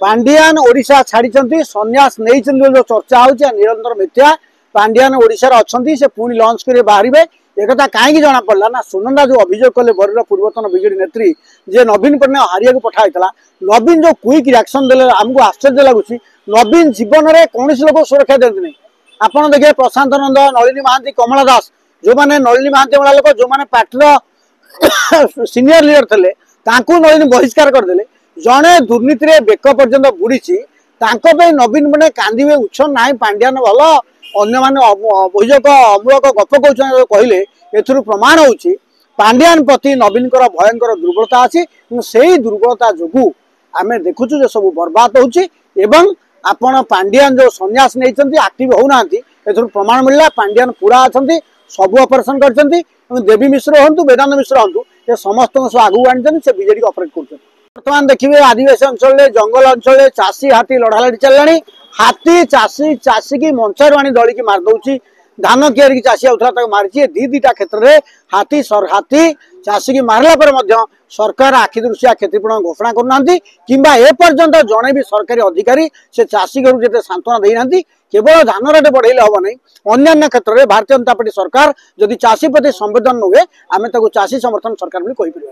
पांडियान ओडिशा छाड़ी सन्यास नहीं जो चर्चा हो निरंतर मिथ्या। पांडियान ओडिशा अच्छी से पुणी लंच कर बाहर एक कहीं जना पड़ा ना सुनंदा जो अभियोग कले बरीर पूर्वतन बीजेडी नेत्री जे नवीन पट्टनायक हारिया को पठाई नवीन जो क्विक रिएक्शन देले आमको आश्चर्य लगुच। नवीन जीवन में कौन लोग सुरक्षा देते नहीं। आपड़ देखिए प्रशांत नंद नलिनी महांती कमला दास जो मैंने नलिनी महांती वाला लोग जो मैंने पार्टी सीनियर लीडर थे नलिनी बहिष्कार करदे। जड़े दुर्नीति बेक पर्यंत बुड़ी नवीन मैंने कांदे उछन ना पांड्यान भल अन्य माने अभियोग अमूलक गप कहले एथुरु प्रमाण होउछि पांड्यान प्रति नवीन भयंकर दुर्बलता अच्छी। से दुर्बलता जो आम देखुचु सब बर्बाद होउछि एवं आपण पांड्यान जो सन्यास नहीं आक्टिव होना प्रमाण मिलला। पांड्यान पूरा अच्छा सब ऑपरेशन करछंती। देवी मिश्र हूँ वेदांत मिश्र हूँ ये समस्त आगू आनी से बीजेडी ऑपरेट कर। बर्तमान देखिए आदिवासी अंचल जंगल अंचल चाषी हाथी लड़ालड़ी चललानी। हाथी चाषी चाषी की मंचार आनी दली की मारदे। धान कियारी की चाषी आउथला मारी दीटा क्षेत्र में हाथी हाथी चाषी की मारला पर सरकार आखि दृश्या क्षतिपूरण घोषणा करना कि एपर्यंत जड़े भी सरकारी अधिकारी से चाषी घर जिते सांत्वना देना केवल धान रेट बढ़ेले हम ना अन्य क्षेत्र में भारतीय जनता पार्टी सरकार जदि चाषी प्रति संवेदन नुहे आम चाषी समर्थन सरकार बोली कहि परिबा।